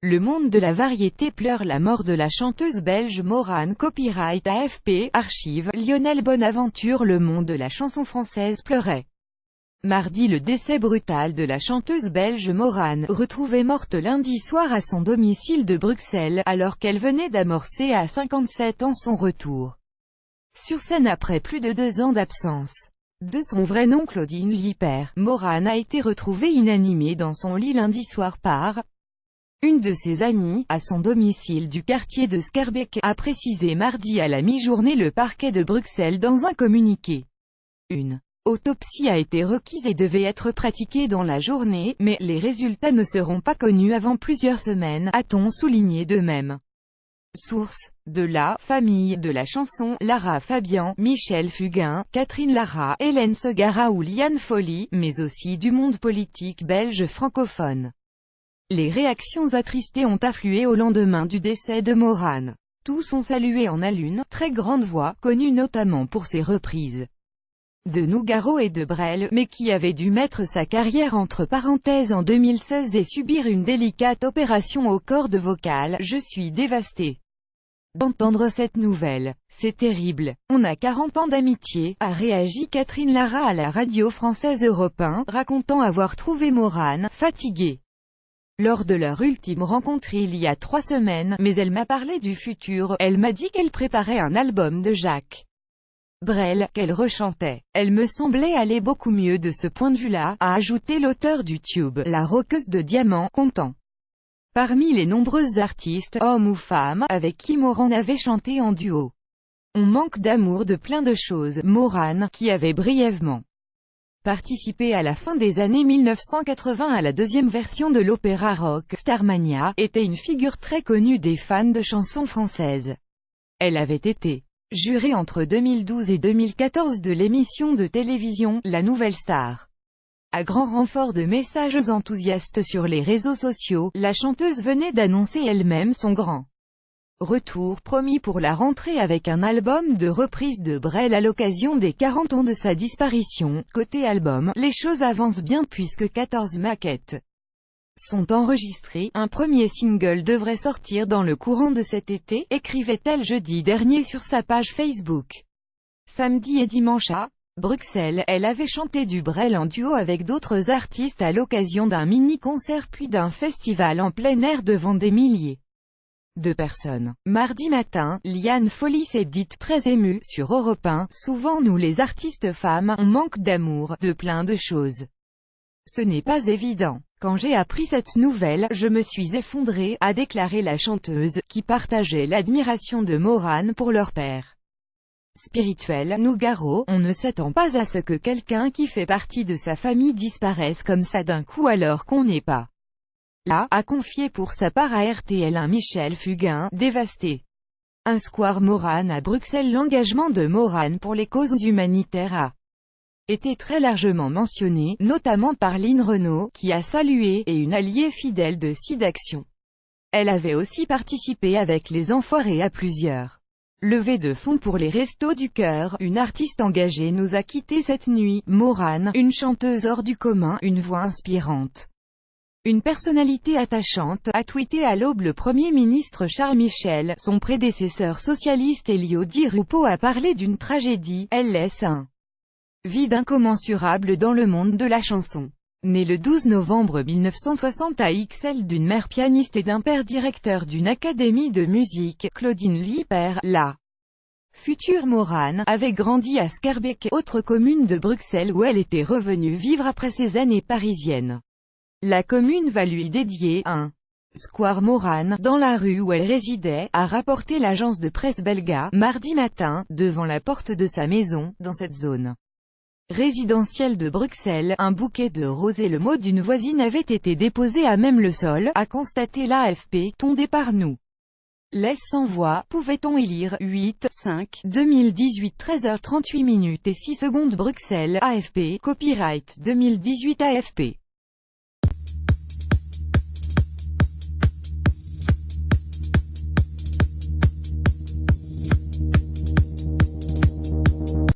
Le monde de la variété pleure la mort de la chanteuse belge Morane. Copyright AFP, archive, Lionel Bonaventure. Le monde de la chanson française pleurait. Mardi, le décès brutal de la chanteuse belge Morane, retrouvée morte lundi soir à son domicile de Bruxelles, alors qu'elle venait d'amorcer à 57 ans son retour sur scène après plus de 2 ans d'absence. De son vrai nom Claudine Lieper, Morane a été retrouvée inanimée dans son lit lundi soir par une de ses amies, à son domicile du quartier de Schaerbeek, a précisé mardi à la mi-journée le parquet de Bruxelles dans un communiqué. Une autopsie a été requise et devait être pratiquée dans la journée, mais les résultats ne seront pas connus avant plusieurs semaines, a-t-on souligné de même. Source: de la famille de la chanson, Lara Fabian, Michel Fugain, Catherine Lara, Hélène Segara ou Liane Folly, mais aussi du monde politique belge francophone. Les réactions attristées ont afflué au lendemain du décès de Morane. Tous ont salué en une très grande voix, connue notamment pour ses reprises de Nougaro et de Brel, mais qui avait dû mettre sa carrière entre parenthèses en 2016 et subir une délicate opération aux cordes vocales. Je suis dévastée d'entendre cette nouvelle. C'est terrible. On a 40 ans d'amitié, a réagi Catherine Lara à la radio française Europe 1, racontant avoir trouvé Morane fatiguée lors de leur ultime rencontre il y a 3 semaines, mais elle m'a parlé du futur. Elle m'a dit qu'elle préparait un album de Jacques Brel, qu'elle rechantait. Elle me semblait aller beaucoup mieux de ce point de vue-là, a ajouté l'auteur du tube, la roqueuse de diamants, content. Parmi les nombreux artistes, hommes ou femmes, avec qui Morane avait chanté en duo. On manque d'amour de plein de choses. Morane, qui avait brièvement participé à la fin des années 1980 à la deuxième version de l'opéra rock, Starmania, était une figure très connue des fans de chansons françaises. Elle avait été jurée entre 2012 et 2014 de l'émission de télévision, La Nouvelle Star. À grand renfort de messages enthousiastes sur les réseaux sociaux, la chanteuse venait d'annoncer elle-même son grand retour promis pour la rentrée avec un album de reprises de Brel à l'occasion des 40 ans de sa disparition. Côté album, les choses avancent bien puisque 14 maquettes sont enregistrées. Un premier single devrait sortir dans le courant de cet été, écrivait-elle jeudi dernier sur sa page Facebook. Samedi et dimanche à Bruxelles, elle avait chanté du Brel en duo avec d'autres artistes à l'occasion d'un mini-concert puis d'un festival en plein air devant des milliers de personnes. Mardi matin, Liane Folly s'est dite très émue sur Europe 1. Souvent nous les artistes femmes, on manque d'amour, de plein de choses. Ce n'est pas évident. Quand j'ai appris cette nouvelle, je me suis effondrée, a déclaré la chanteuse, qui partageait l'admiration de Morane pour leur père spirituel, Nougaro. On ne s'attend pas à ce que quelqu'un qui fait partie de sa famille disparaisse comme ça d'un coup alors qu'on n'est pas là, a confié pour sa part à RTL un Michel Fugain, dévasté. Un square Morane à Bruxelles. L'engagement de Morane pour les causes humanitaires a été très largement mentionné, notamment par Line Renaud, qui a salué, et une alliée fidèle de SIDAction. Elle avait aussi participé avec les Enfoirés à plusieurs levées de fonds pour les Restos du Cœur. Une artiste engagée nous a quittés cette nuit. Morane, une chanteuse hors du commun, une voix inspirante, une personnalité attachante, a tweeté à l'aube le Premier ministre Charles Michel. Son prédécesseur socialiste Elio Di Rupo a parlé d'une tragédie. Elle laisse un vide incommensurable dans le monde de la chanson. Née le 12 novembre 1960 à Ixelles d'une mère pianiste et d'un père directeur d'une académie de musique, Claudine Lieper, la future Morane, avait grandi à Schaerbeek, autre commune de Bruxelles où elle était revenue vivre après ses années parisiennes. La commune va lui dédier un square Morane, dans la rue où elle résidait, a rapporté l'agence de presse belga, mardi matin, devant la porte de sa maison, dans cette zone résidentielle de Bruxelles. Un bouquet de roses et le mot d'une voisine avait été déposé à même le sol, a constaté l'AFP. Ton départ nous laisse sans voix, pouvait-on y lire. 8/5/2018 13h38 et 6 secondes Bruxelles, AFP, copyright 2018 AFP.